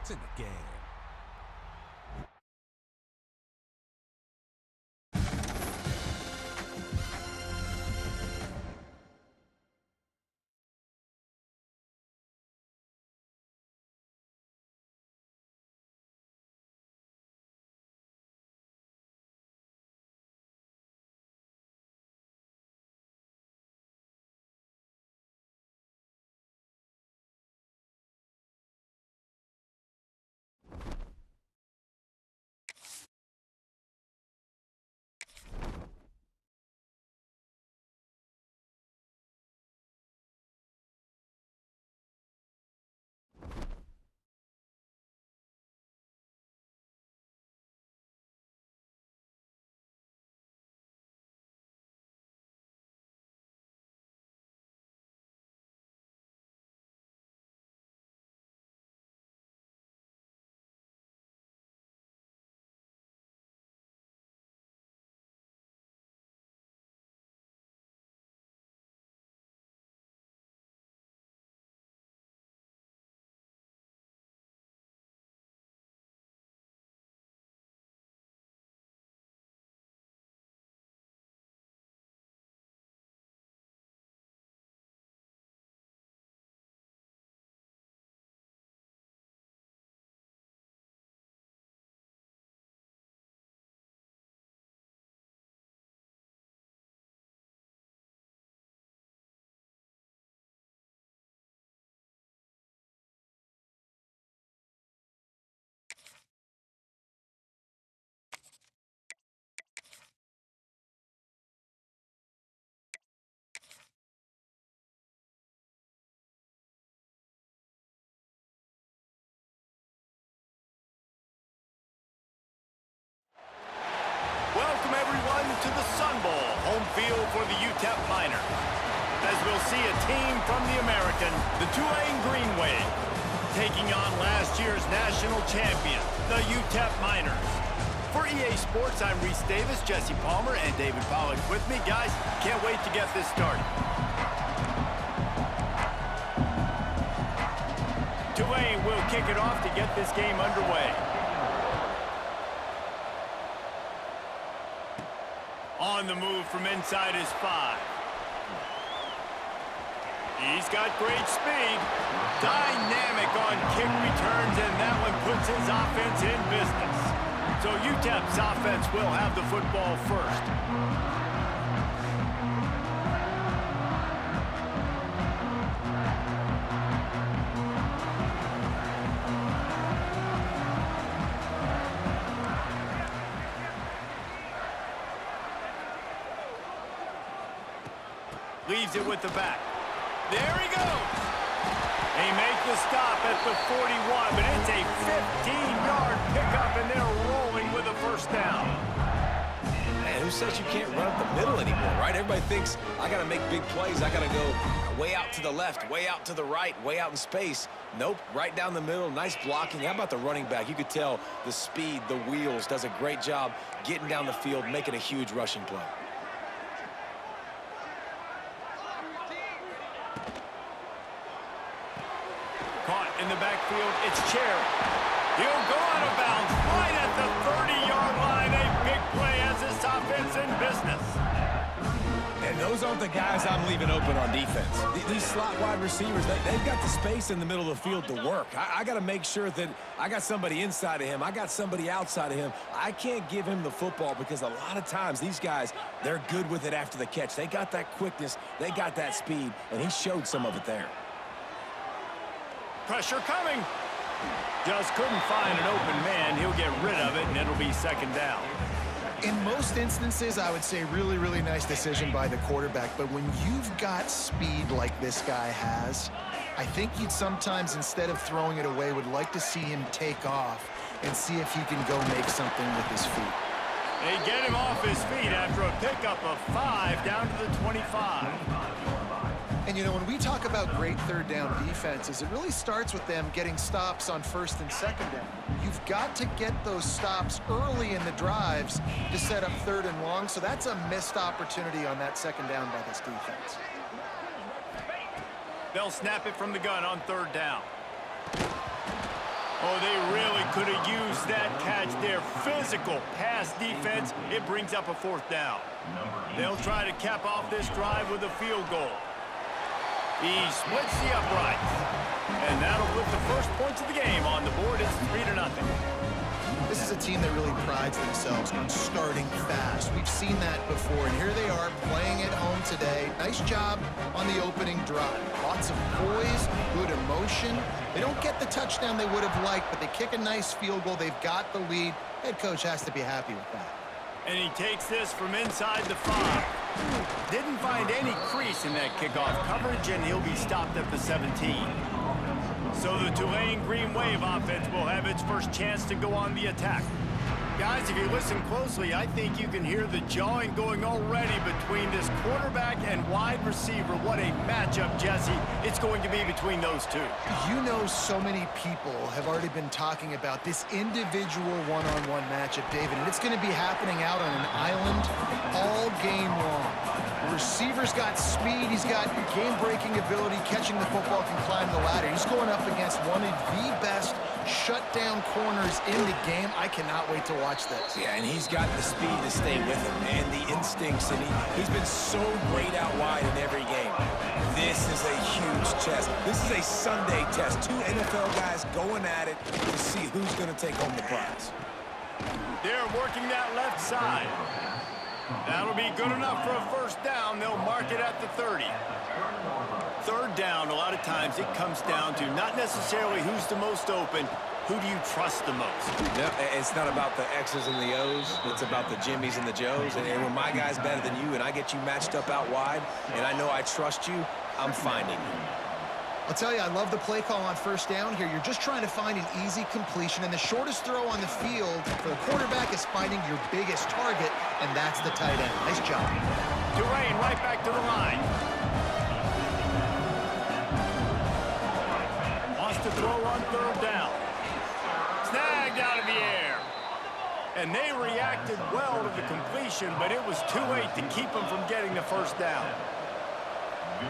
to the game. Welcome everyone to the Sun Bowl, home field for the Utep Miners. As we'll see a team from the American, the Tulane Green Wave, taking on last year's national champion, the Utep Miners. For EA Sports, I'm Reese Davis, Jesse Palmer, and David Pollack with me. Guys, can't wait to get this started. Tulane will kick it off to get this game underway. On the move from inside his 5. He's got great speed. Dynamic on kick returns, and that one puts his offense in business. So UTEP's offense will have the football first. Leaves it with the back. There he goes. They make the stop at the 41, but it's a 15-yard pickup, and they're rolling with a first down. Man, who says you can't run up the middle anymore, right? Everybody thinks, I got to make big plays. I got to go way out to the left, way out to the right, way out in space. Nope, right down the middle. Nice blocking. How about the running back? You could tell the speed, the wheels, does a great job getting down the field, making a huge rushing play. Caught in the backfield, it's Cherry. He'll go out of bounds right at the 30-yard line. A big play as this offense in business. And those aren't the guys I'm leaving open on defense. These slot wide receivers, they've got the space in the middle of the field to work. I got to make sure that I got somebody inside of him. I got somebody outside of him. I can't give him the football because a lot of times these guys, they're good with it after the catch. They got that quickness. They got that speed, and he showed some of it there. Pressure coming. Just couldn't find an open man. He'll get rid of it, and it'll be second down. In most instances, I would say really, really nice decision by the quarterback. But when you've got speed like this guy has, I think you'd sometimes, instead of throwing it away, would like to see him take off and see if he can go make something with his feet. They get him off his feet after a pickup of 5 down to the 25. And, you know, when we talk about great third down defenses, it really starts with them getting stops on first and second down. You've got to get those stops early in the drives to set up third and long, so that's a missed opportunity on that second down by this defense. They'll snap it from the gun on third down. Oh, they really could have used that catch there. Physical pass defense. It brings up a 4th down. They'll try to cap off this drive with a field goal. He splits the uprights. And that'll put the first points of the game on the board. It's 3-0. This is a team that really prides themselves on starting fast. We've seen that before, and here they are playing at home today. Nice job on the opening drive. Lots of poise, good emotion. They don't get the touchdown they would have liked, but they kick a nice field goal. They've got the lead. Head coach has to be happy with that. And he takes this from inside the 5. Didn't find any crease in that kickoff coverage, and he'll be stopped at the 17. So the Tulane Green Wave offense will have its first chance to go on the attack. Guys, if you listen closely, I think you can hear the jawing going already between this quarterback and wide receiver. What a matchup, Jesse, it's going to be between those two. You know, so many people have already been talking about this individual one-on-one matchup, David, and it's going to be happening out on an island all game long. The receiver's got speed, he's got game-breaking ability, catching the football, can climb the ladder. He's going up against one of the best shutdown corners in the game. I cannot wait to watch this. Yeah, and he's got the speed to stay with him and the instincts, and he's been so great out wide in every game. This is a huge test. This is a Sunday test. 2 NFL guys going at it to see who's going to take home the prize. They're working that left side. That'll be good enough for a first down. They'll mark it at the 30. 3rd down, a lot of times it comes down to not necessarily who's the most open, who do you trust the most? No, it's not about the X's and the O's. It's about the Jimmys and the Joes. And when my guy's better than you and I get you matched up out wide and I know I trust you, I'm finding you. I'll tell you, I love the play call on first down here. You're just trying to find an easy completion, and the shortest throw on the field for the quarterback is finding your biggest target, and that's the tight end. Nice job. Tulane right back to the line. Wants to throw on 3rd down. Snagged out of the air. And they reacted well to the completion, but it was too late to keep them from getting the first down.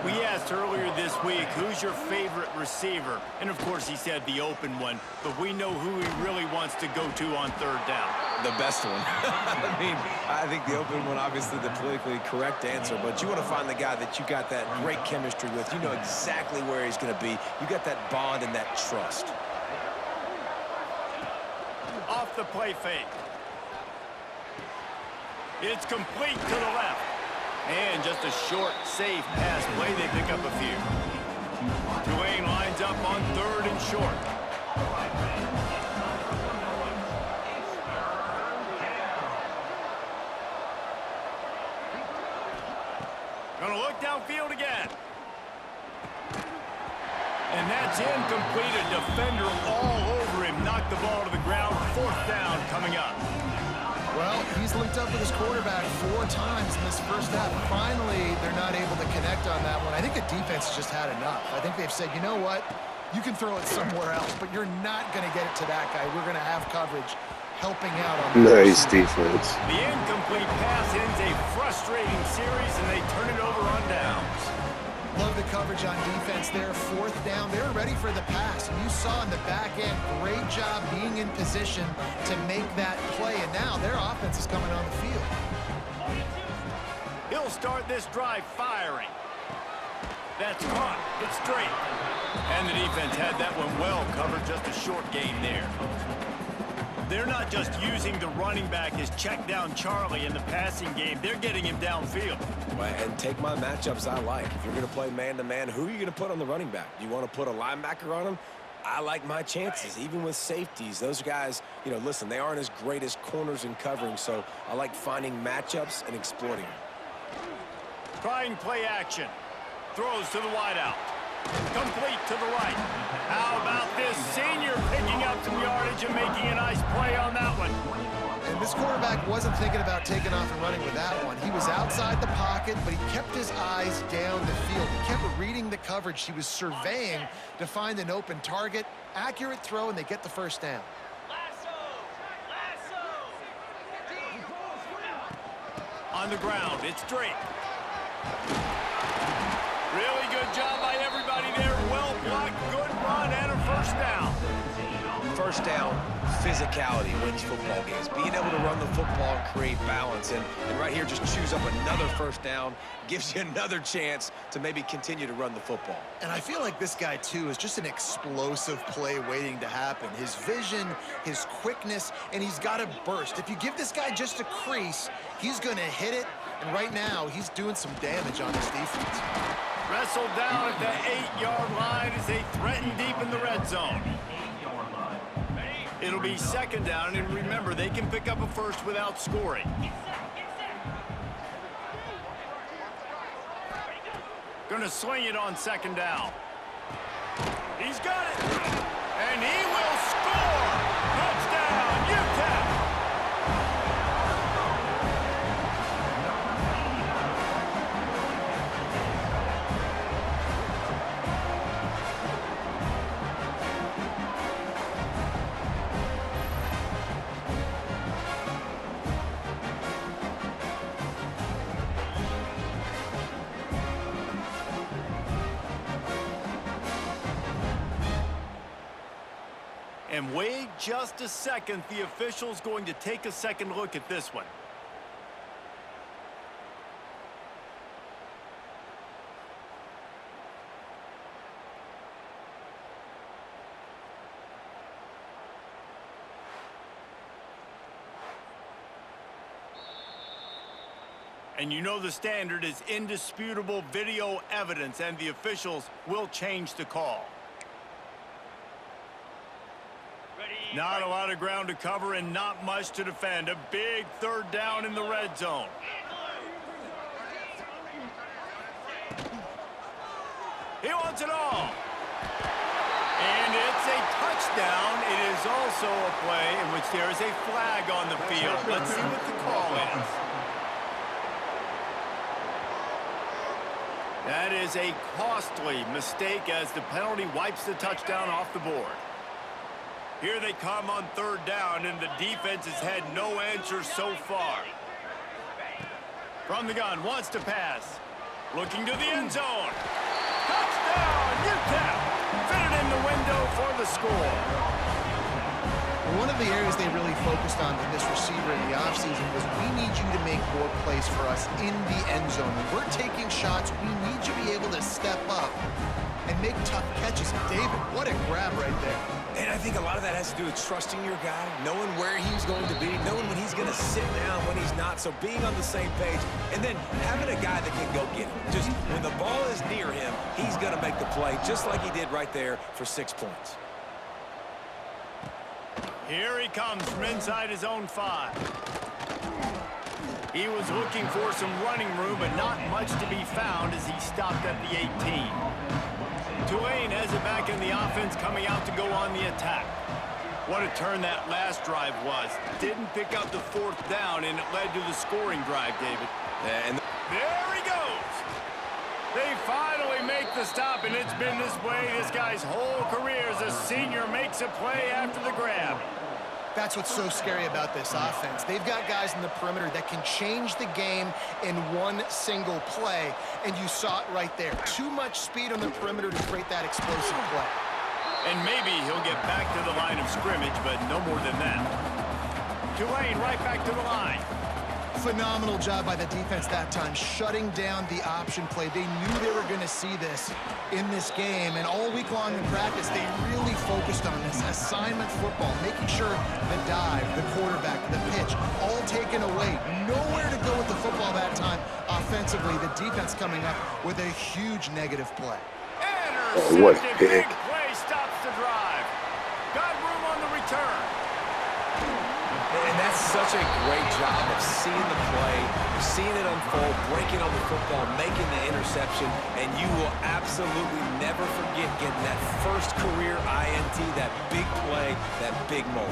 We asked earlier this week, who's your favorite receiver? And, of course, he said the open one, but we know who he really wants to go to on 3rd down. The best one. I mean, I think the open one, obviously the politically correct answer, but you want to find the guy that you got that great chemistry with. You know exactly where he's going to be. You got that bond and that trust. Off the play fake. It's complete to the left. And just a short, safe pass play. They pick up a few. Tulane lines up on 3rd and short. Gonna look downfield again. And that's incomplete. A defender all over him. Knocked the ball to the ground. 4th down coming up. Well, he's linked up with his quarterback 4 times in this first half. Finally, they're not able to connect on that one. I think the defense just had enough. I think they've said, you know what? You can throw it somewhere else, but you're not going to get it to that guy. We're going to have coverage helping out on Nice defense. The incomplete pass ends a frustrating series, and they turn it over on downs. Love the coverage on defense there. 4th down. They're ready for the pass. And you saw in the back end, great job being in position to make that play. And now their offense is coming on the field. He'll start this drive firing. That's caught. It's straight. And the defense had that one well covered. Just a short gain there. They're not just using the running back as check down Charlie in the passing game. They're getting him downfield. And take my matchups I like. If you're going to play man-to-man, who are you going to put on the running back? Do you want to put a linebacker on him? I like my chances, even with safeties. Those guys, you know, listen, they aren't as great as corners in covering, so I like finding matchups and exploiting them. Trying play action. Throws to the wideout. Complete to the right. How about this senior picking up some yardage and making a nice play on that one? And this quarterback wasn't thinking about taking off and running with that one. He was outside the pocket, but he kept his eyes down the field. He kept reading the coverage. He was surveying to find an open target. Accurate throw, and they get the first down. On the ground, it's Drake. Really good job by everybody there. Well blocked, good run, and a first down. first down physicality wins football games. Being able to run the football and create balance. And right here, just choose up another first down, gives you another chance to maybe continue to run the football. And I feel like this guy, too, is just an explosive play waiting to happen. His vision, his quickness, and he's got a burst. If you give this guy just a crease, he's going to hit it. And right now, he's doing some damage on his defense. Wrestled down at the 8-yard line as they threaten deep in the red zone. It'll be second down, and remember, they can pick up a first without scoring. Gonna swing it on second down. He's got it, and he will score! Touchdown, Utep! And wait just a second, the official's going to take a second look at this one. And you know the standard is indisputable video evidence, and the officials will change the call. Not a lot of ground to cover and not much to defend. A big third down in the red zone. He wants it all. And it's a touchdown. It is also a play in which there is a flag on the field. Let's see what the call is. That is a costly mistake as the penalty wipes the touchdown off the board. Here they come on third down, and the defense has had no answer so far. From the gun, wants to pass. Looking to the end zone. Touchdown, Utep! Fitted in the window for the score. One of the areas they really focused on with this receiver in the offseason was we need you to make more plays for us in the end zone. When we're taking shots, we need you to be able to step up and make tough catches. David, what a grab right there. And I think a lot of that has to do with trusting your guy, knowing where he's going to be, knowing when he's going to sit down, when he's not. So being on the same page, and then having a guy that can go get him. Just when the ball is near him, he's going to make the play, just like he did right there for 6 points. Here he comes from inside his own 5. He was looking for some running room, but not much to be found as he stopped at the 18. Tulane has it back in the offense, coming out to go on the attack. What a turn that last drive was. Didn't pick up the fourth down, and it led to the scoring drive, David. And there he goes. They finally make the stop, and it's been this way this guy's whole career as a senior makes a play after the grab. That's what's so scary about this offense. They've got guys in the perimeter that can change the game in one single play, and you saw it right there. Too much speed on the perimeter to create that explosive play. And maybe he'll get back to the line of scrimmage, but no more than that. Tulane right back to the line. Phenomenal job by the defense that time, shutting down the option play. They knew they were going to see this in this game, and all week long in practice, they really focused on this assignment football, making sure the dive, the quarterback, the pitch, all taken away. Nowhere to go with the football that time offensively. The defense coming up with a huge negative play. Intercepted. What a big play stops the drive. Got room on the return. And that's such a great job of seeing the play, seeing it unfold, breaking on the football, making the interception, and you will absolutely never forget getting that first career INT, that big play, that big moment.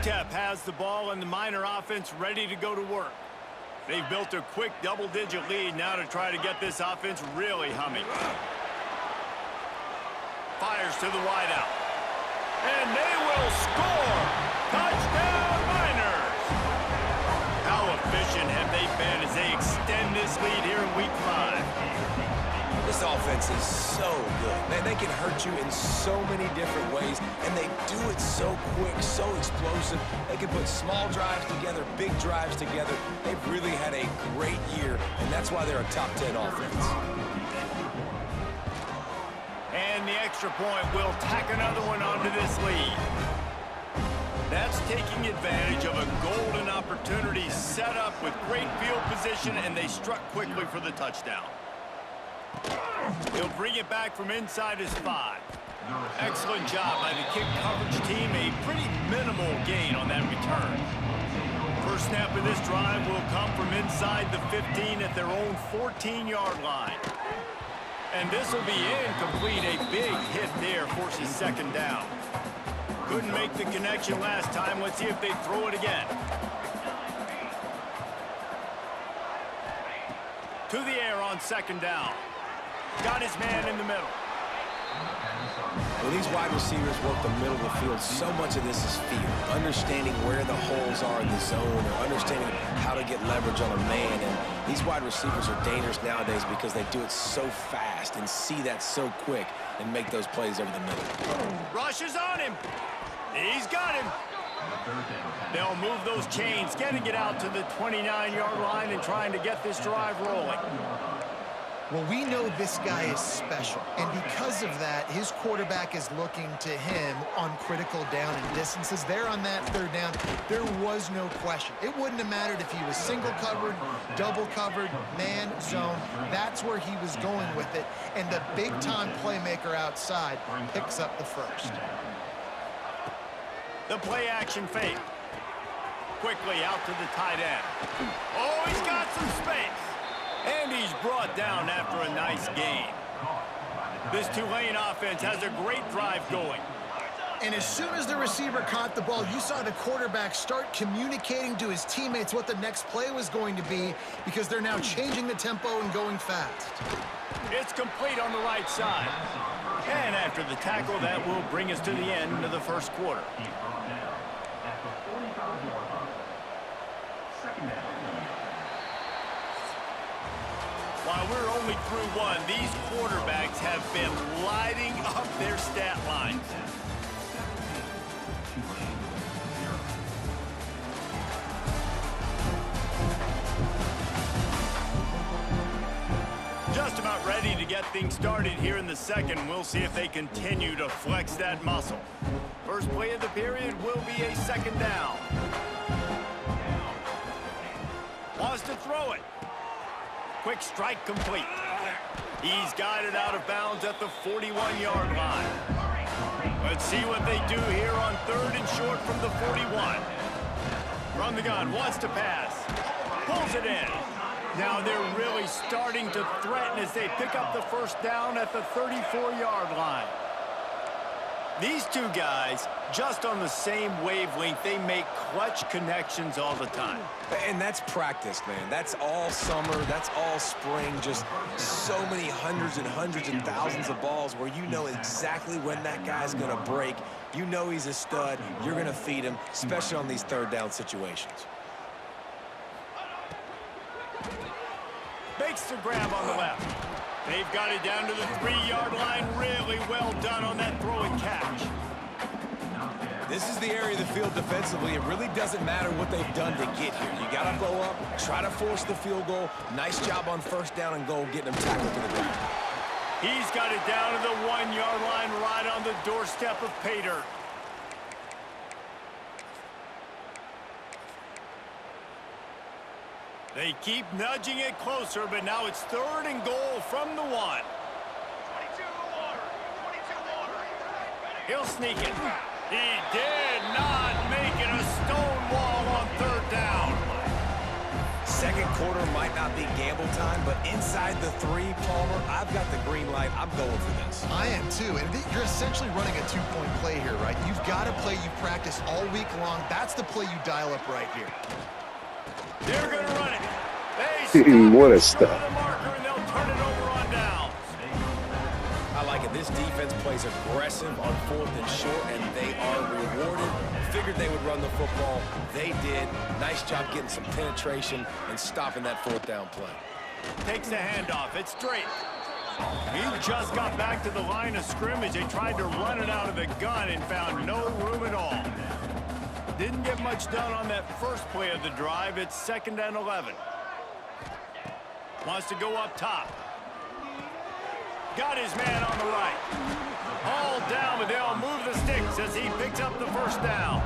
Utep has the ball and the Miner offense ready to go to work. They've built a quick double-digit lead now to try to get this offense really humming. Fires to the wideout. And they will score! Touchdown, Miners! How efficient have they been as they extend this lead here in Week 5? This offense is so good. Man, they can hurt you in so many different ways, and they do it so quick, so explosive. They can put small drives together, big drives together. They've really had a great year, and that's why they're a top 10 offense. And the extra point will tack another one onto this lead. That's taking advantage of a golden opportunity set up with great field position, and they struck quickly for the touchdown. He'll bring it back from inside his 5. Excellent job by the kick coverage team. A pretty minimal gain on that return. First snap of this drive will come from inside the 15 at their own 14-yard line. And this will be incomplete. A big hit there forces second down. Couldn't make the connection last time. Let's see if they throw it again. To the air on second down. Got his man in the middle. When these wide receivers work the middle of the field, so much of this is fear. Understanding where the holes are in the zone, or understanding how to get leverage on a man. And these wide receivers are dangerous nowadays because they do it so fast and see that so quick and make those plays over the middle. Rush is on him. He's got him. They'll move those chains, getting it out to the 29-yard line and trying to get this drive rolling. Well, we know this guy is special, and because of that, his quarterback is looking to him on critical down and distances. There on that third down, there was no question. It wouldn't have mattered if he was single covered, double covered, man, zone. That's where he was going with it, and the big-time playmaker outside picks up the first. The play-action fake. Quickly out to the tight end. Oh, he's got some space. And he's brought down after a nice gain. This Tulane offense has a great drive going. And as soon as the receiver caught the ball, you saw the quarterback start communicating to his teammates what the next play was going to be, because they're now changing the tempo and going fast. It's complete on the right side. And after the tackle, that will bring us to the end of the first quarter. While we're only through one, these quarterbacks have been lighting up their stat lines. Just about ready to get things started here in the second. We'll see if they continue to flex that muscle. First play of the period will be a second down. Wants to throw it. Quick strike complete. He's got it out of bounds at the 41-yard line. Let's see what they do here on third and short from the 41. From the gun, wants to pass. Pulls it in. Now they're really starting to threaten as they pick up the first down at the 34-yard line. These two guys, just on the same wavelength, they make clutch connections all the time. And that's practice, man. That's all summer. That's all spring. Just so many hundreds and thousands of balls where you know exactly when that guy's going to break. You know he's a stud. You're going to feed him, especially on these third down situations. Makes the grab on the left. They've got it down to the 3-yard line. Really well done on that throw and catch. This is the area of the field defensively. It really doesn't matter what they've done to get here. You got to go up, try to force the field goal. Nice job on first down and goal, getting them tackled to the ground. He's got it down to the 1-yard line, right on the doorstep of pay dirt. They keep nudging it closer, but now it's third and goal from the 1. He'll sneak it. He did not make it a stone wall on third down. Second quarter might not be gamble time, but inside the 3, Palmer, I've got the green light. I'm going for this. I am too, and you're essentially running a 2-point play here, right? You've got a play you've practiced all week long. That's the play you dial up right here. They're going to run it. They What a stop. the marker, and they'll turn it over on down. I like it. This defense plays aggressive on 4th and short, and they are rewarded. Figured they would run the football. They did. Nice job getting some penetration and stopping that 4th down play. Takes the handoff. It's straight. He just got back to the line of scrimmage. They tried to run it out of the gun and found no room at all. Didn't get much done on that first play of the drive. It's 2nd and 11. Wants to go up top. Got his man on the right. All down, but they'll move the sticks as he picks up the first down.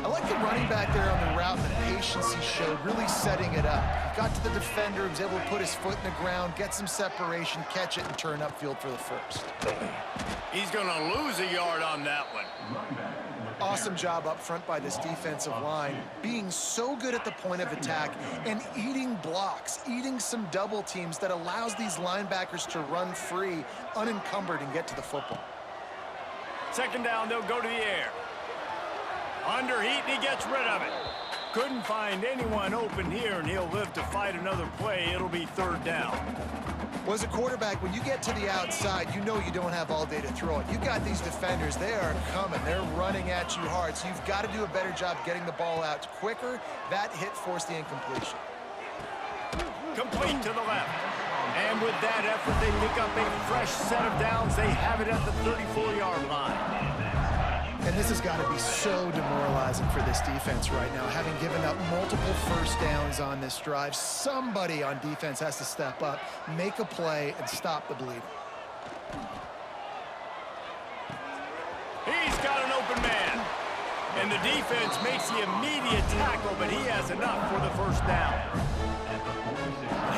I like the running back there on the route and the patience he showed, really setting it up. He got to the defender, he was able to put his foot in the ground, get some separation, catch it, and turn upfield for the first. He's going to lose a yard on that one. Awesome job up front by this defensive line, being so good at the point of attack and eating blocks, eating some double teams that allows these linebackers to run free, unencumbered, and get to the football. 2nd down, they'll go to the air. Under heat, and he gets rid of it. Couldn't find anyone open here, and he'll live to fight another play. It'll be 3rd down. Well, as a quarterback, when you get to the outside, you know you don't have all day to throw it. You've got these defenders. They are coming. They're running at you hard, so you've got to do a better job getting the ball out quicker. That hit forced the incompletion. Complete to the left. And with that effort, they pick up a fresh set of downs. They have it at the 34-yard line. And this has got to be so demoralizing for this defense right now, having given up multiple first downs on this drive. Somebody on defense has to step up, make a play, and stop the bleeding. He's got an open man. And the defense makes the immediate tackle, but he has enough for the first down.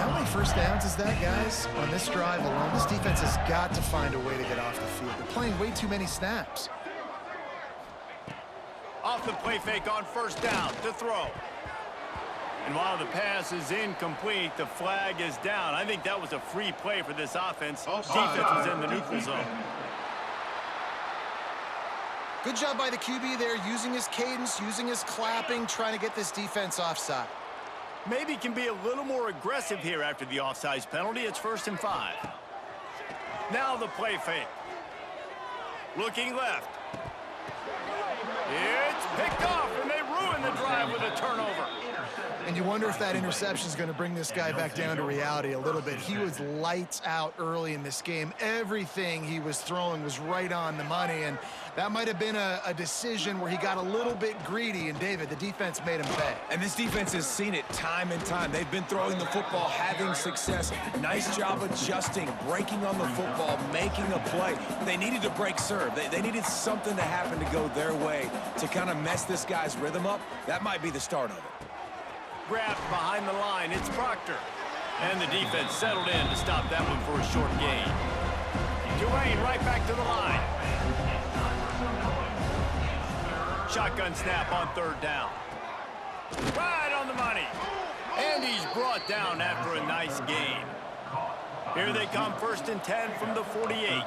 How many first downs is that, guys? On this drive alone, this defense has got to find a way to get off the field. They're playing way too many snaps. Off the play fake on 1st down to throw. And while the pass is incomplete, the flag is down. I think that was a free play for this offense. Defense was in the neutral zone. Good job by the QB there, using his cadence, using his clapping, trying to get this defense offside. Maybe can be a little more aggressive here after the offsides penalty. It's 1st and 5. Now the play fake. Looking left. It's picked off, and they ruin the drive with a turnover. And you wonder if that interception is going to bring this guy back down to reality a little bit. He was lights out early in this game. Everything he was throwing was right on the money, and that might have been a decision where he got a little bit greedy, and David, the defense made him pay. And this defense has seen it time and time. They've been throwing the football, having success. Nice job adjusting, breaking on the football, making a play. They needed to break serve. They needed something to happen to go their way to kind of mess this guy's rhythm up. That might be the start of it. Grabbed behind the line. It's Proctor. And the defense settled in to stop that one for a short gain. Tulane right back to the line. Shotgun snap on 3rd down. Right on the money. And he's brought down after a nice gain. Here they come, 1st and 10 from the 48.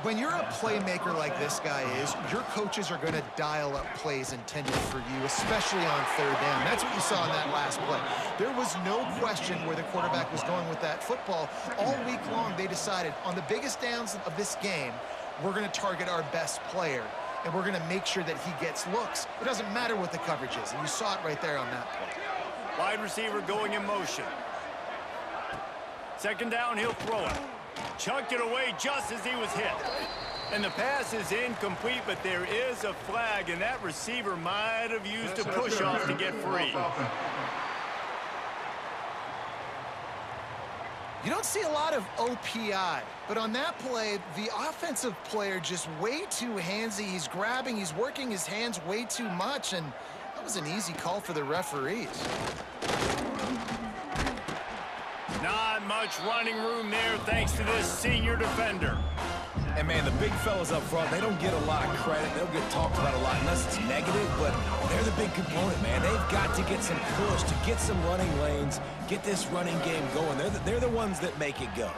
When you're a playmaker like this guy is, your coaches are going to dial up plays intended for you, especially on 3rd down. That's what you saw in that last play. There was no question where the quarterback was going with that football. All week long, they decided on the biggest downs of this game, we're going to target our best player, and we're going to make sure that he gets looks. It doesn't matter what the coverage is, and you saw it right there on that play. Wide receiver going in motion. 2nd down, he'll throw it. Chucked it away just as he was hit. And the pass is incomplete, but there is a flag, and that receiver might have used a push-off to get free. You don't see a lot of OPI, but on that play, the offensive player just way too handsy. He's grabbing, he's working his hands way too much, and that was an easy call for the referees. Not much running room there thanks to this senior defender. And, man, the big fellas up front, they don't get a lot of credit. They'll get talked about a lot unless it's negative, but they're the big component, man. They've got to get some push, to get some running lanes, get this running game going. They're the ones that make it go.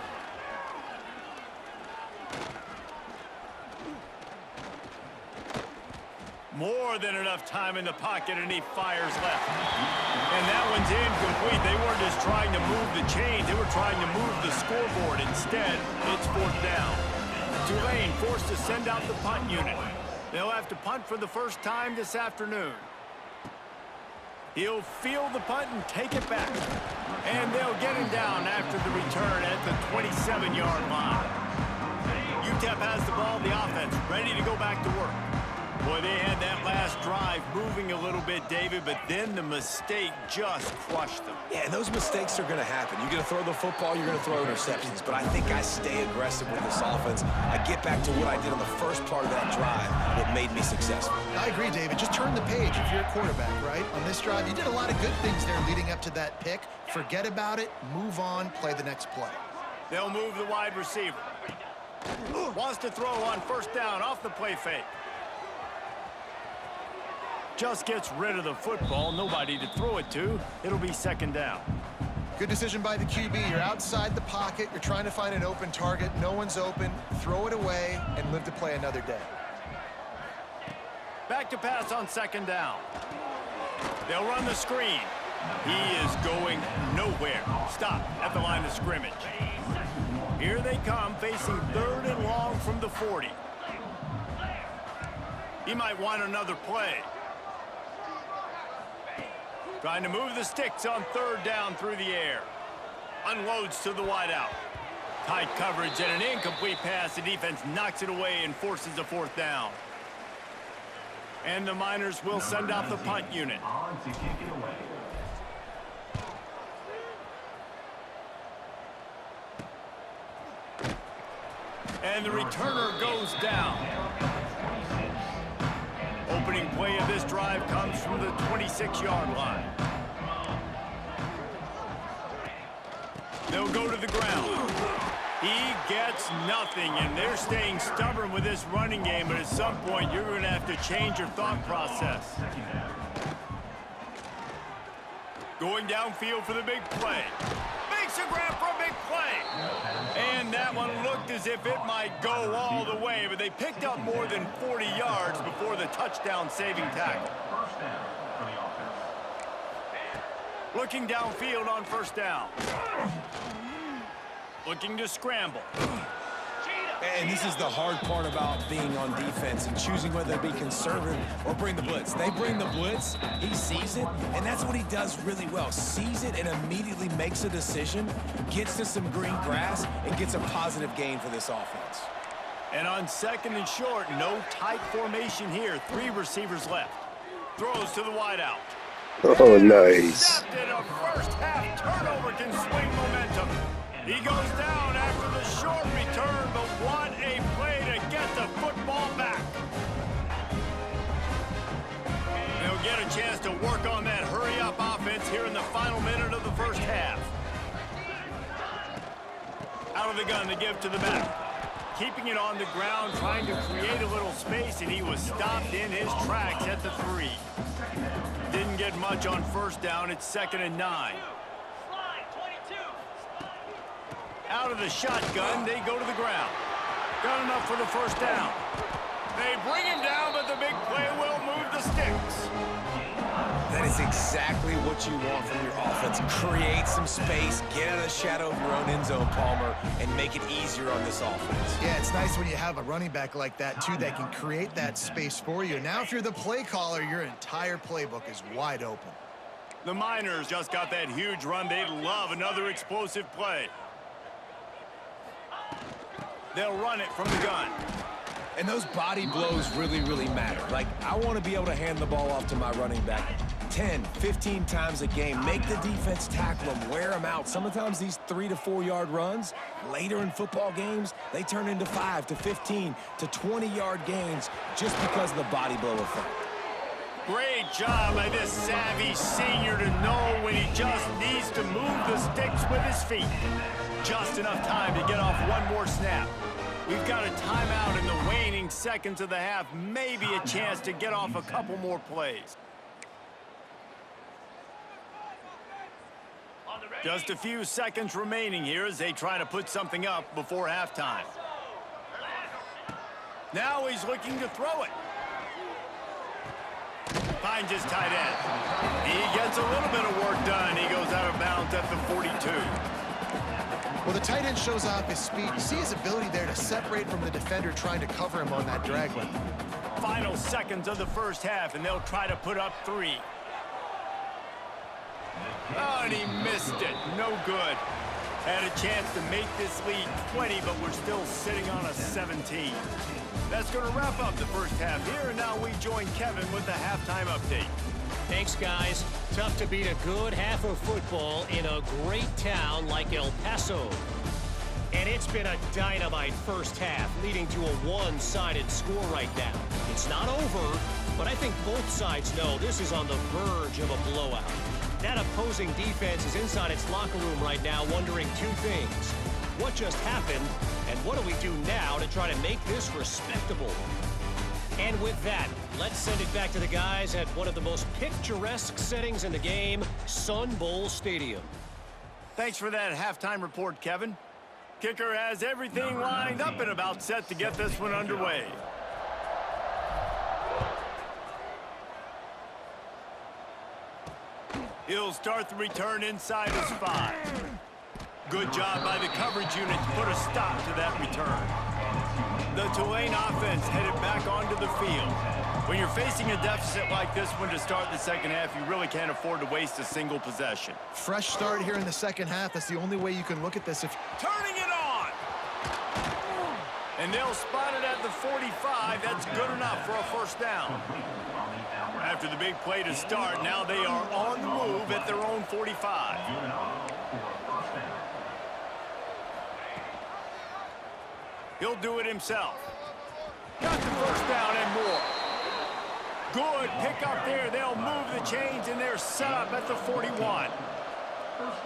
More than enough time in the pocket, and he fires left. And that one's incomplete. They weren't just trying to move the chains. They were trying to move the scoreboard. Instead, it's 4th down. Tulane forced to send out the punt unit. They'll have to punt for the first time this afternoon. He'll field the punt and take it back. And they'll get him down after the return at the 27-yard line. Utep has the ball, the offense, ready to go back to work. Boy, they had that last drive moving a little bit, David, but then the mistake just crushed them. Yeah, those mistakes are going to happen. You're going to throw the football, you're going to throw interceptions, but I think I stay aggressive with this offense. I get back to what I did on the first part of that drive that made me successful. I agree, David. Just turn the page if you're a quarterback, right? On this drive, you did a lot of good things there leading up to that pick. Forget about it, move on, play the next play. They'll move the wide receiver. Wants to throw on 1st down off the play fake. Just gets rid of the football, nobody to throw it to. It'll be 2nd down. Good decision by the QB. You're outside the pocket. You're trying to find an open target. No one's open. Throw it away and live to play another day. Back to pass on 2nd down. They'll run the screen. He is going nowhere. Stop at the line of scrimmage. Here they come, facing 3rd and long from the 40. He might want another play. Trying to move the sticks on 3rd down through the air. Unloads to the wideout. Tight coverage and an incomplete pass. The defense knocks it away and forces a 4th down. And the Miners will send out the punt unit. And the returner goes down. Opening play of this drive comes from the 26-yard line. They'll go to the ground. He gets nothing, and they're staying stubborn with this running game, but at some point, you're going to have to change your thought process. Going downfield for the big play. Makes a grab for a big play. And that one looked as if it might go all the way, but they picked up more than 40 yards before the touchdown-saving tackle. Looking downfield on 1st down. Looking to scramble. And this is the hard part about being on defense and choosing whether to be conservative or bring the blitz. They bring the blitz, he sees it, and that's what he does really well. Sees it and immediately makes a decision, gets to some green grass, and gets a positive gain for this offense. And on 2nd and short, no tight formation here. 3 receivers left. Throws to the wideout. Oh, nice. Intercepted. A first-half turnover can swing momentum. He goes down after the short return, but what a play to get the football back. They'll get a chance to work on that hurry-up offense here in the final minute of the 1st half. Out of the gun to give to the back. Keeping it on the ground, trying to create a little space, and he was stopped in his tracks at the 3. Didn't get much on 1st down. It's 2nd and 9. Out of the shotgun, they go to the ground. Got enough for the 1st down. They bring him down, but the big play will move the sticks. That is exactly what you want from your offense. Create some space, get out of the shadow of your own end zone, Palmer, and make it easier on this offense. Yeah, it's nice when you have a running back like that, too, that can create that space for you. Now, if you're the play caller, your entire playbook is wide open. The Miners just got that huge run. They'd love another explosive play. They'll run it from the gun. And those body blows really, really matter. Like, I want to be able to hand the ball off to my running back 10, 15 times a game. Make the defense tackle them, wear them out. Sometimes these 3 to 4 yard runs, later in football games, they turn into 5 to 15 to 20-yard gains just because of the body blow effect. Great job by this savvy senior to know when he just needs to move the sticks with his feet. Just enough time to get off one more snap. We've got a timeout in the waning seconds of the half. Maybe a chance to get off a couple more plays. Just a few seconds remaining here as they try to put something up before halftime. Now he's looking to throw it. finds his tight end. He gets a little bit of work done. He goes out of bounds at the 42. Well, the tight end shows off his speed. You see his ability there to separate from the defender trying to cover him on that drag route. Final seconds of the first half, and they'll try to put up 3. Oh, and he missed it. No good. Had a chance to make this lead 20, but we're still sitting on a 17. That's going to wrap up the first half here, and now we join Kevin with the halftime update. Thanks, guys. Tough to beat a good half of football in a great town like El Paso. And it's been a dynamite first half, leading to a one-sided score right now. It's not over, but I think both sides know this is on the verge of a blowout. That opposing defense is inside its locker room right now wondering 2 things. What just happened, and what do we do now to try to make this respectable? And with that, let's send it back to the guys at one of the most picturesque settings in the game, Sun Bowl Stadium. Thanks for that halftime report, Kevin. Kicker has everything lined up and about set to get this one underway. He'll start the return inside his 5. Good job by the coverage unit to put a stop to that return. The Tulane offense headed back onto the field. When you're facing a deficit like this one to start the second half, you really can't afford to waste a single possession. Fresh start here in the second half. That's the only way you can look at this. Turning it on! And they'll spot it at the 45. That's good enough for a first down. After the big play to start, now they are on the move at their own 45. He'll do it himself. Got the first down and more. Good pick up there. They'll move the chains, and they're set up at the 41.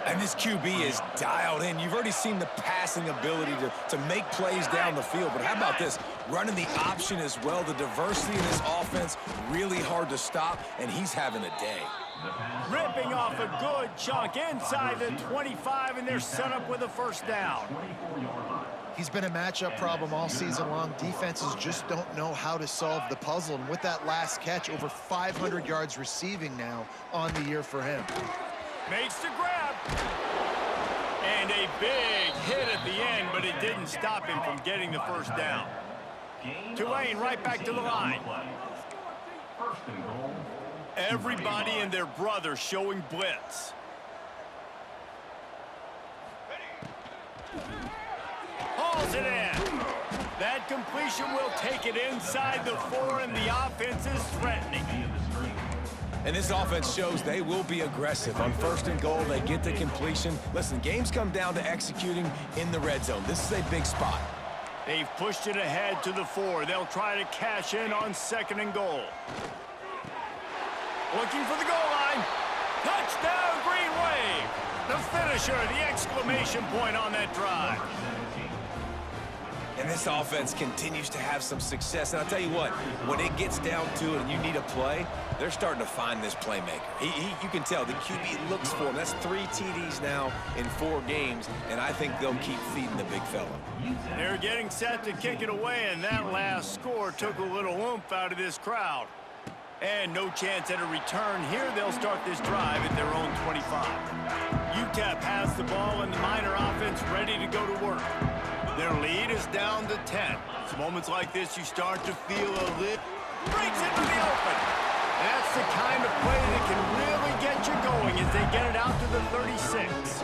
And this QB is dialed in. You've already seen the passing ability to make plays down the field. But how about this? Running the option as well. The diversity in this offense, really hard to stop, and he's having a day. Ripping off a good chunk inside the 25, and they're set up with a first down. He's been a matchup problem all season long. Defenses just don't know how to solve the puzzle. And with that last catch, over 500 yards receiving now on the year for him. Makes the grab. And a big hit at the end, but it didn't stop him from getting the first down. Tulane right back to the line. Everybody and their brother showing blitz. Hauls it in. That completion will take it inside the 4, and the offense is threatening. And this offense shows they will be aggressive. On first and goal, they get the completion. Listen, games come down to executing in the red zone. This is a big spot. They've pushed it ahead to the 4. They'll try to cash in on second and goal. Looking for the goal line. Touchdown, Green Wave. The finisher, the exclamation point on that drive. And this offense continues to have some success. And I'll tell you what, when it gets down to it and you need a play, they're starting to find this playmaker. You can tell the QB looks for him. That's 3 TDs now in 4 games, and I think they'll keep feeding the big fella. They're getting set to kick it away, and that last score took a little oomph out of this crowd. And no chance at a return here. They'll start this drive at their own 25. Utep has the ball, and the Miner offense ready to go to work. Their lead is down to 10. It's moments like this you start to feel a lift. Breaks into the open. That's the kind of play that can really get you going as they get it out to the 36.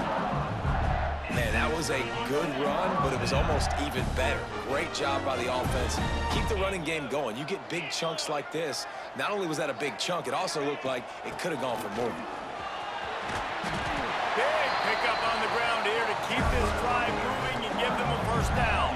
Man, that was a good run, but it was almost even better. Great job by the offense. Keep the running game going. You get big chunks like this. Not only was that a big chunk, it also looked like it could have gone for more. Big pickup on the ground here to keep this drive moving and give them a first down.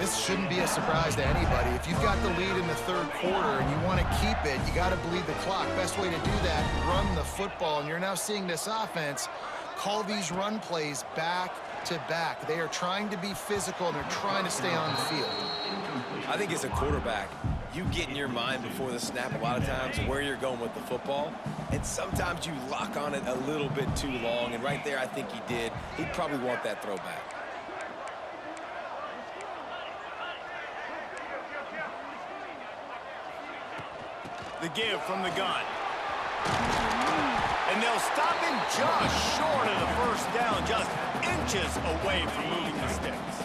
This shouldn't be a surprise to anybody. If you've got the lead in the third quarter and you want to keep it, you got to bleed the clock. Best way to do that, run the football. And you're now seeing this offense call these run plays back to back. They are trying to be physical, and they're trying to stay on the field. I think as a quarterback, you get in your mind before the snap a lot of times where you're going with the football, and sometimes you lock on it a little bit too long, and right there I think he did. He'd probably want that throwback. The give from the gun. And they'll stop him just short of the first down, just inches away from moving the sticks.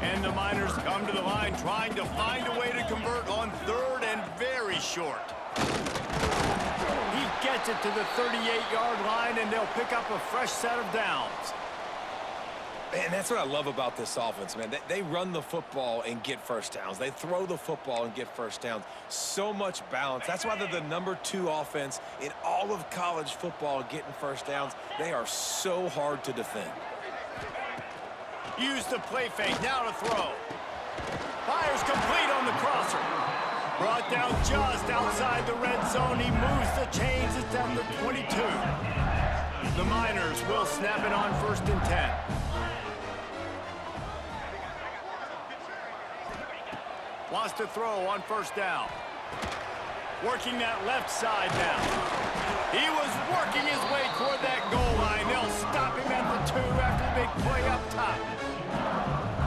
And the Miners come to the line trying to find a way to convert on third and very short. He gets it to the 38-yard line, and they'll pick up a fresh set of downs. And that's what I love about this offense, man. They run the football and get first downs. They throw the football and get first downs. So much balance. That's why they're the #2 offense in all of college football getting first downs. They are so hard to defend. Use the play fake, now to throw. Fires complete on the crosser. Brought down just outside the red zone. He moves the chains. It's at the 22. The Miners will snap it on 1st and 10. Wants to throw on 1st down. Working that left side now. He was working his way toward that goal line. They'll stop him at the 2 after the big play up top.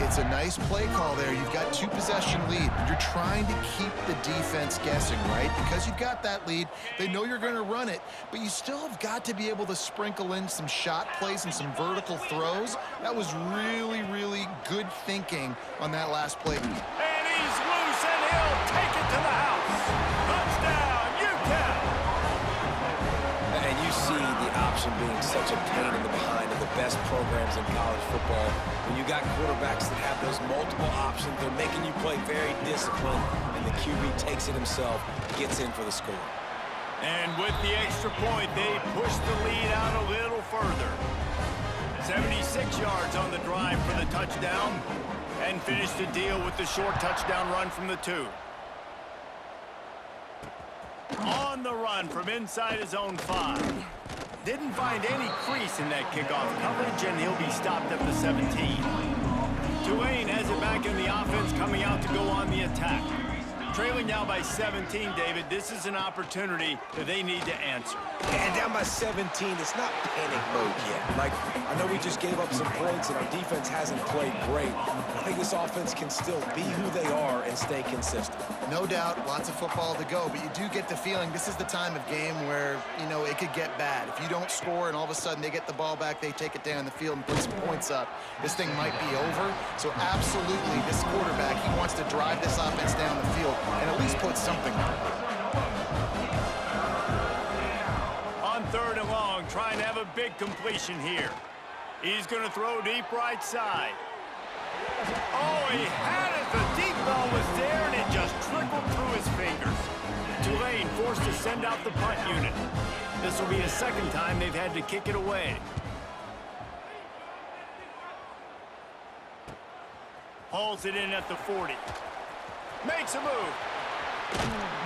It's a nice play call there. You've got 2-possession lead. You're trying to keep the defense guessing, right? Because you've got that lead, they know you're going to run it, but you still have got to be able to sprinkle in some shot plays and some vertical throws. That was really, really good thinking on that last play. And he's loose, and he'll take it to the house. Touchdown, Utep! And you see the option being such a pain in the behind of the best programs in college football. When you got quarterbacks that have those multiple options, they're making you play very disciplined, and the QB takes it himself, gets in for the score. And with the extra point, they push the lead out a little further. 76 yards on the drive for the touchdown, and finish the deal with the short touchdown run from the 2. On the run from inside his own 5. Didn't find any crease in that kickoff coverage, and he'll be stopped at the 17. Tulane has it back in the offense, coming out to go on the attack. Trailing now by 17, David. This is an opportunity that they need to answer. And down by 17, it's not panic mode yet. Like, I know we just gave up some points and our defense hasn't played great. I think this offense can still be who they are and stay consistent. No doubt, lots of football to go, but you do get the feeling this is the time of game where, you know, it could get bad. If you don't score and all of a sudden they get the ball back, they take it down the field and put some points up, this thing might be over. So absolutely, this quarterback, he wants to drive this offense down the field and at least put something on it. On 3rd and long, trying to have a big completion here. He's going to throw deep right side. Oh, he had it. The deep ball was there, and it just trickled through his fingers. Tulane forced to send out the punt unit. This will be the 2nd time they've had to kick it away. Hauls it in at the 40. Makes a move.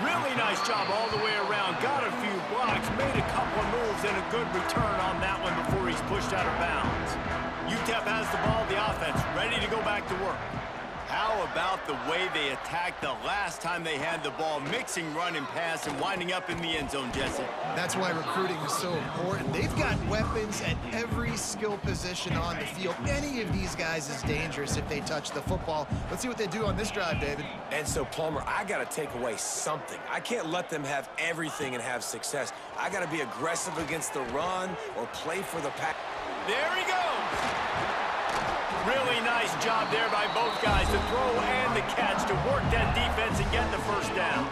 Really nice job all the way around. Got a few blocks, made a couple of moves, and a good return on that one before he's pushed out of bounds. Utep has the ball, the offense, ready to go back to work. How about the way they attacked the last time they had the ball, mixing run and pass and winding up in the end zone, Jesse? That's why recruiting is so important. They've got weapons at every skill position on the field. Any of these guys is dangerous if they touch the football. Let's see what they do on this drive, David. And so, Palmer, I got to take away something. I can't let them have everything and have success. I got to be aggressive against the run or play for the pass. There he goes. Really nice job there by both guys, the throw and the catch, to work that defense and get the first down.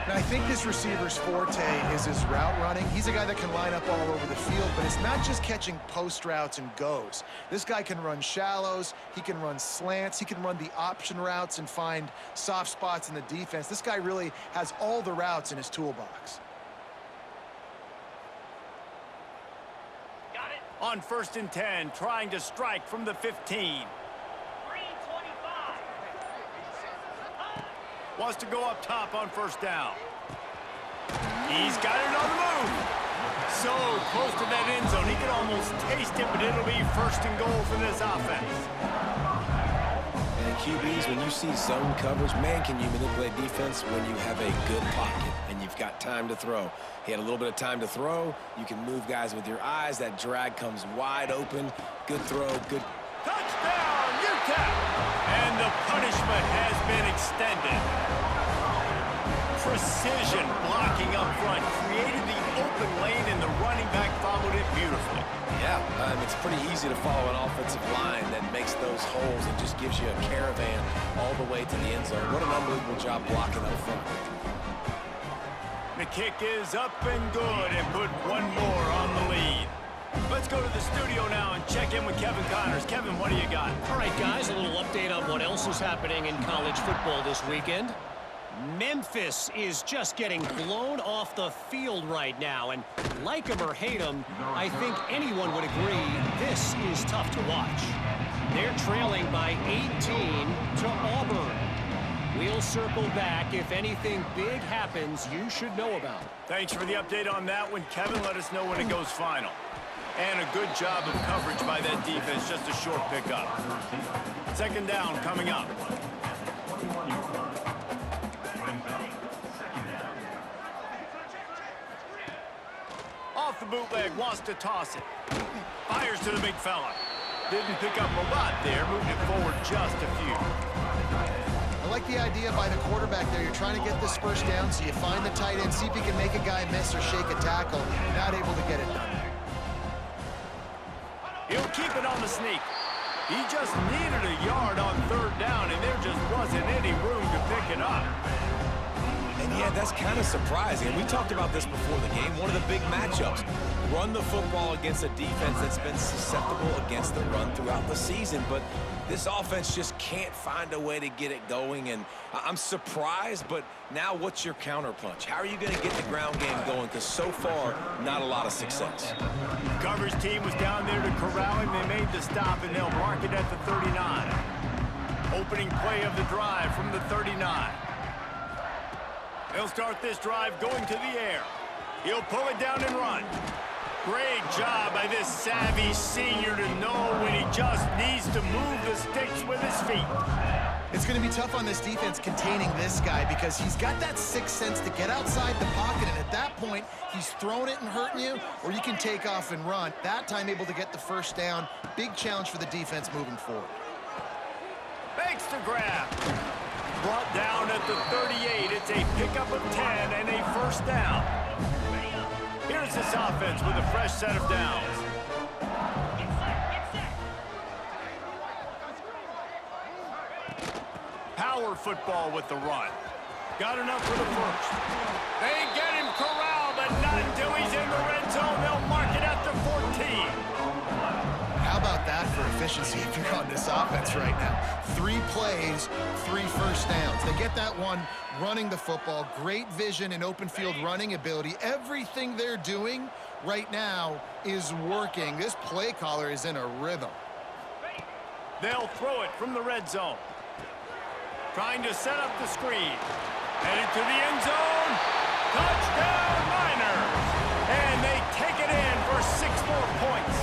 And I think this receiver's forte is his route running. He's a guy that can line up all over the field, but it's not just catching post routes and goes. This guy can run shallows, he can run slants, he can run the option routes and find soft spots in the defense. This guy really has all the routes in his toolbox. On 1st and 10, trying to strike from the 15. Wants to go up top on 1st down. He's got it on the move. So close to that end zone, he could almost taste it, but it'll be 1st and goal for this offense. And QBs, when you see zone coverage, man, can you manipulate defense when you have a good pocket and you've got time to throw. He had a little bit of time to throw. You can move guys with your eyes. That drag comes wide open. Good throw, good. Touchdown, Utep! And the punishment has been extended. precision blocking up front, created the open lane, and the running back followed it beautifully. Yeah, it's pretty easy to follow an offensive line that makes those holes and just gives you a caravan all the way to the end zone. What an unbelievable job blocking up front. The kick is up and good, and put one more on the lead. Let's go to the studio now and check in with Kevin Connors. Kevin, what do you got? All right, guys, a little update on what else is happening in college football this weekend. Memphis is just getting blown off the field right now, and like him or hate him, I think anyone would agree this is tough to watch. They're trailing by 18 to Auburn. We'll circle back. If anything big happens, you should know about it. Thanks for the update on that one, Kevin. Let us know when it goes final. And a good job of coverage by that defense, just a short pickup. Second down coming up. Off the bootleg, wants to toss it. Fires to the big fella. Didn't pick up a lot there, moved it forward just a few. I like the idea by the quarterback there. You're trying to get this first down, so you find the tight end, see if he can make a guy miss or shake a tackle. Not able to get it done. He'll keep it on the sneak. He just needed a yard on third down, and there just wasn't any room to pick it up. And yeah, that's kind of surprising. And we talked about this before the game. One of the big matchups. Run the football against a defense that's been susceptible against the run throughout the season. But this offense just can't find a way to get it going. And I'm surprised, but now what's your counterpunch? How are you going to get the ground game going? Because so far, not a lot of success. Coverage team was down there to corral him. They made the stop, and they'll mark it at the 39. Opening play of the drive from the 39. They'll start this drive going to the air. He'll pull it down and run. Great job by this savvy senior to know when he just needs to move the sticks with his feet. It's going to be tough on this defense containing this guy because he's got that sixth sense to get outside the pocket, and at that point, he's throwing it and hurting you, or you can take off and run. That time able to get the first down. Big challenge for the defense moving forward. Makes the grab. Brought down at the 38. It's a pickup of 10 and a first down. Here's this offense with a fresh set of downs. Power football with the run. Got enough for the first. They get him corralled, but not until he's in the red zone. They'll mark it at the 14. How about that for efficiency if you're on this offense right now? 3 plays, 3 first downs. They get that one running the football. Great vision and open field running ability. Everything they're doing right now is working. This play caller is in a rhythm. They'll throw it from the red zone. Trying to set up the screen. Headed to the end zone. Touchdown Miners! And they take it in for 6 more points.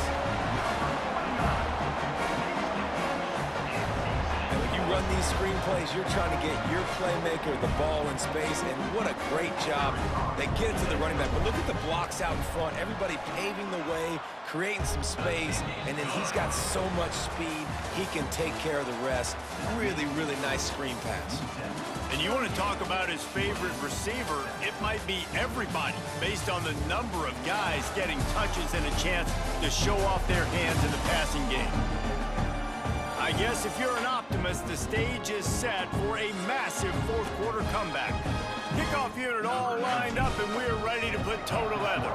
Run these screen plays, you're trying to get your playmaker the ball in space, and what a great job. They get it to the running back, but look at the blocks out in front. Everybody paving the way, creating some space, and then he's got so much speed, he can take care of the rest. Really, really nice screen pass. And you want to talk about his favorite receiver, it might be everybody, based on the number of guys getting touches and a chance to show off their hands in the passing game. I guess if you're an optimist, the stage is set for a massive fourth quarter comeback. Kickoff unit all lined up, and we're ready to put toe to leather.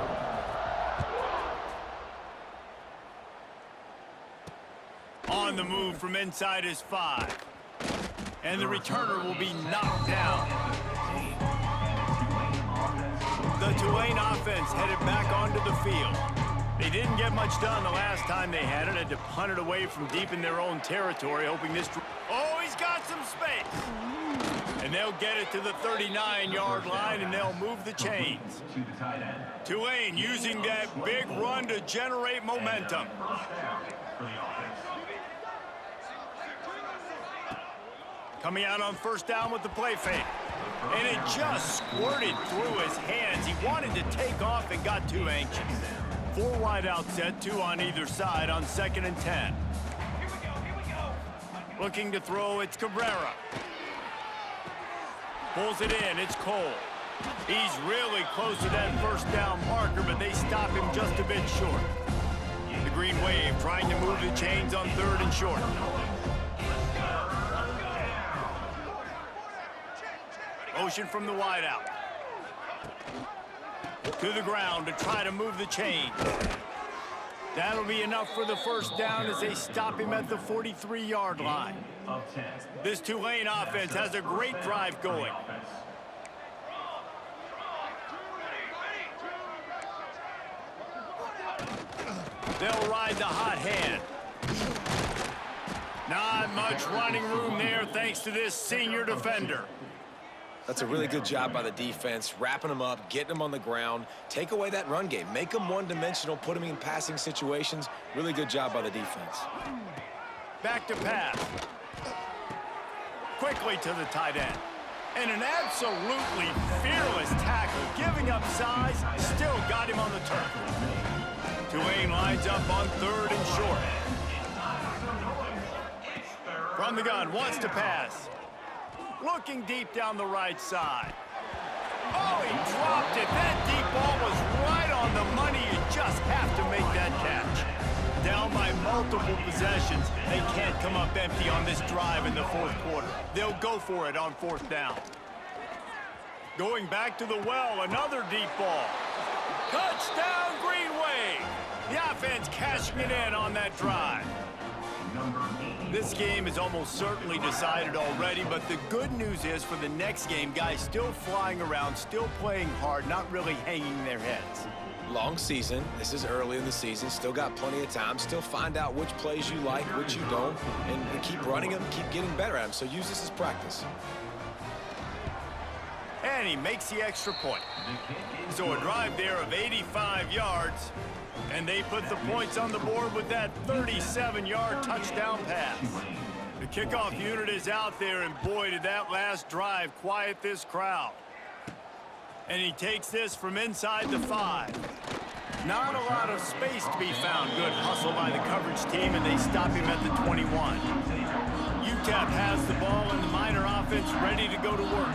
On the move from inside his 5. And the returner will be knocked down. The Tulane offense headed back onto the field. They didn't get much done the last time they had it. Had to punt it away from deep in their own territory, hoping this... Oh, he's got some space. And they'll get it to the 39-yard line, and they'll move the chains. Tulane using that big run to generate momentum. Coming out on first down with the play fake. And it just squirted through his hands. He wanted to take off and got too anxious. 4 wide out set, 2 on either side on 2nd and 10. Looking to throw, it's Cabrera. Pulls it in, it's Cole. He's really close to that first down marker, but they stop him just a bit short. The Green Wave trying to move the chains on 3rd and short. Motion from the wideout. To the ground to try to move the chain. That'll be enough for the first down as they stop him at the 43-yard line. This Tulane offense has a great drive going. They'll ride the hot hand. Not much running room there thanks to this senior defender. That's a really good job by the defense, wrapping them up, getting them on the ground. Take away that run game. Make them one-dimensional, put them in passing situations. Really good job by the defense. Back to pass. Quickly to the tight end. And an absolutely fearless tackle, giving up size, still got him on the turf. Tulane lines up on 3rd and short. From the gun, wants to pass. Looking deep down the right side. Oh, he dropped it. That deep ball was right on the money. You just have to make that catch. Down by multiple possessions. They can't come up empty on this drive in the 4th quarter. They'll go for it on 4th down. Going back to the well, another deep ball. Touchdown, Green Wave. The offense cashing it in on that drive. This game is almost certainly decided already, but the good news is for the next game, guys still flying around, still playing hard, not really hanging their heads. Long season. This is early in the season. Still got plenty of time. Still find out which plays you like, which you don't, and keep running them, keep getting better at them. So use this as practice. And he makes the extra point. So a drive there of 85 yards. And they put the points on the board with that 37-yard touchdown pass. The kickoff unit is out there, and boy, did that last drive quiet this crowd. And he takes this from inside the 5. Not a lot of space to be found. Good hustle by the coverage team, and they stop him at the 21. Utep has the ball, and the Miner offense ready to go to work.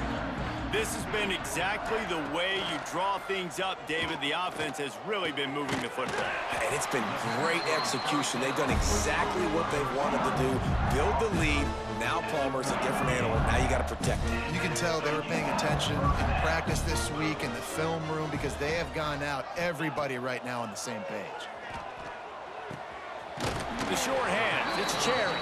This has been exactly the way you draw things up, David. The offense has really been moving the football. And it's been great execution. They've done exactly what they wanted to do. Build the lead. Now Palmer's a different animal. Now you got to protect him. You can tell they were paying attention in practice this week in the film room because they have gone out, everybody right now on the same page. The short hands, it's Cherry.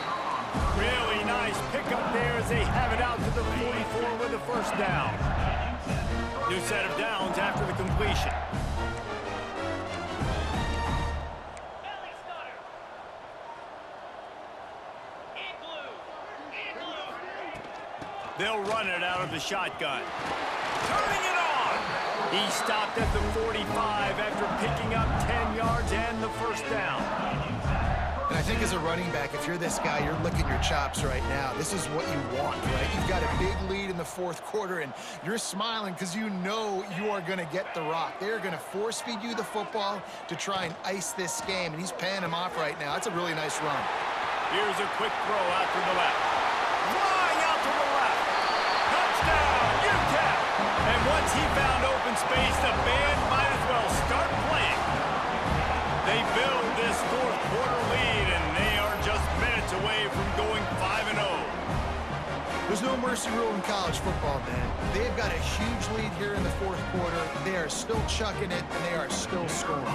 Really nice pickup there as they have it out to the 44 with the first down. New set of downs after the completion. They'll run it out of the shotgun. Turning it on! He stopped at the 45 after picking up 10 yards and the first down. And I think as a running back, if you're this guy, you're licking your chops right now. This is what you want, right? You've got a big lead in the 4th quarter, and you're smiling because you know you are going to get the rock. They're going to force-feed you the football to try and ice this game, and he's paying him off right now. That's a really nice run. Here's a quick throw out to the left. Flying out to the left. Touchdown, Utep! And once he found open space, the band might as well start playing. They build this 4th quarter lead, and they are just minutes away from going 5-0. There's no mercy rule in college football, man. They've got a huge lead here in the 4th quarter. They are still chucking it, and they are still scoring.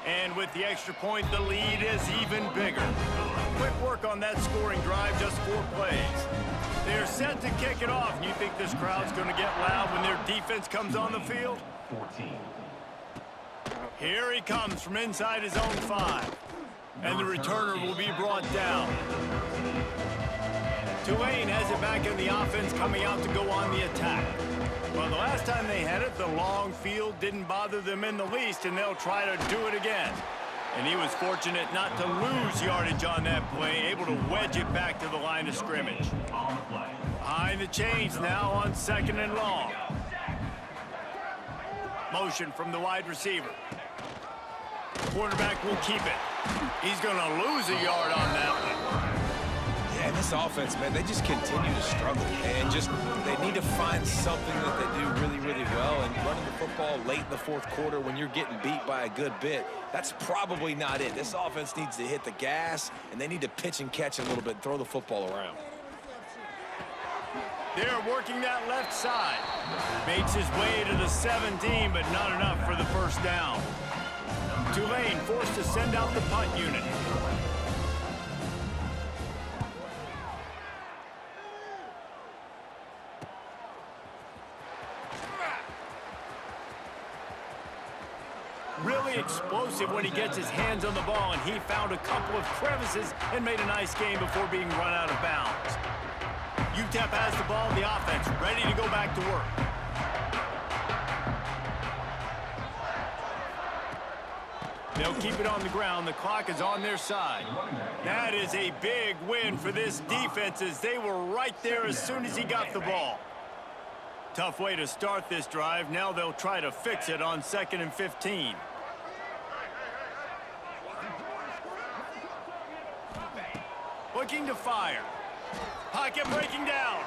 And with the extra point, the lead is even bigger. Quick work on that scoring drive, just 4 plays. They're set to kick it off, and you think this crowd's going to get loud when their defense comes on the field? 14. Here he comes from inside his own 5. And the returner will be brought down. Tulane has it back in the offense, coming out to go on the attack. Well, the last time they had it, the long field didn't bother them in the least, and they'll try to do it again. And he was fortunate not to lose yardage on that play, able to wedge it back to the line of scrimmage. Behind the chains now on 2nd and long. Motion from the wide receiver. Quarterback will keep it. He's going to lose a yard on that one. Yeah, this this offense, man, they just continue to struggle. And they need to find something that they do really, really well. And running the football late in the fourth quarter when you're getting beat by a good bit, that's probably not it. This offense needs to hit the gas, and they need to pitch and catch a little bit, throw the football around. They're working that left side. Makes his way to the 17, but not enough for the first down. Tulane forced to send out the punt unit. Really explosive when he gets his hands on the ball, and he found a couple of crevices and made a nice game before being run out of bounds. Utep has the ball in the offense, ready to go back to work. They'll keep it on the ground. The clock is on their side. That is a big win for this defense, as they were right there as soon as he got the ball. Tough way to start this drive. Now they'll try to fix it on 2nd and 15. Looking to fire. Pocket breaking down.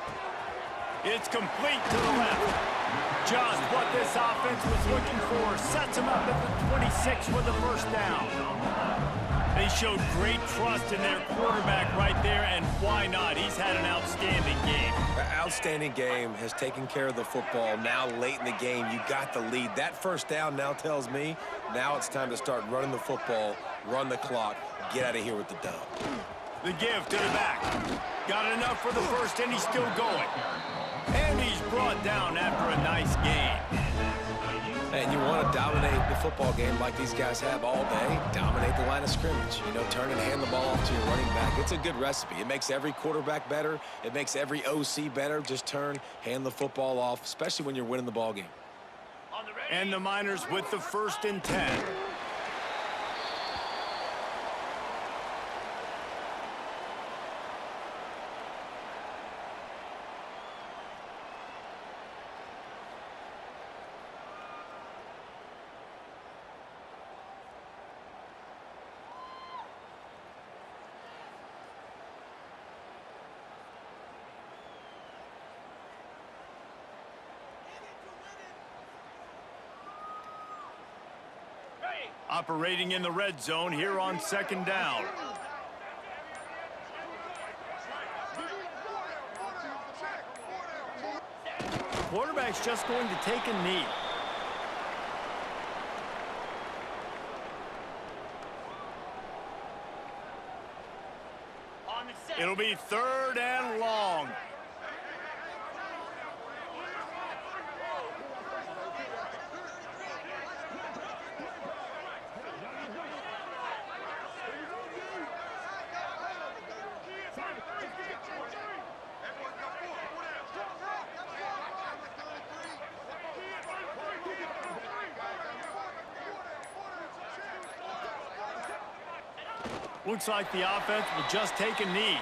It's complete to the left. Just what this offense was looking for. Sets him up at the 26 for the first down. They showed great trust in their quarterback right there, and why not? He's had an outstanding game. Outstanding game, has taken care of the football. Now late in the game, you got the lead. That first down now tells me now it's time to start running the football, run the clock, get out of here with the dub. The give to the back. Got enough for the first, and he's still going. And he's brought down after a nice game. And you want to dominate the football game like these guys have all day. Dominate the line of scrimmage. You know, turn and hand the ball off to your running back. It's a good recipe. It makes every quarterback better. It makes every OC better. Just turn, hand the football off, especially when you're winning the ball game. And the Miners with the 1st and 10. Operating in the red zone here on 2nd down. Quarterback's just going to take a knee. It'll be 3rd and long. Looks like the offense will just take a knee.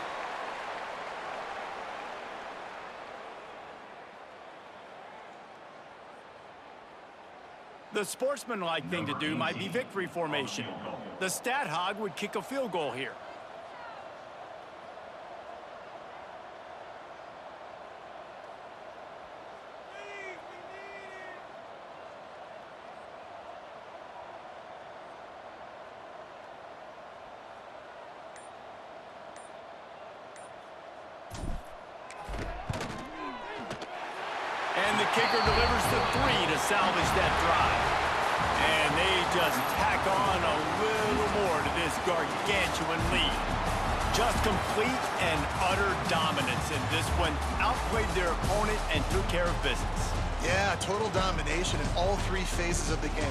The sportsmanlike thing to do might be victory formation. The stat hog would kick a field goal here. And the kicker delivers the 3 to salvage that drive. And they just tack on a little more to this gargantuan lead. Just complete and utter dominance in this one. Outplayed their opponent and took care of business. Yeah, total domination in all 3 phases of the game.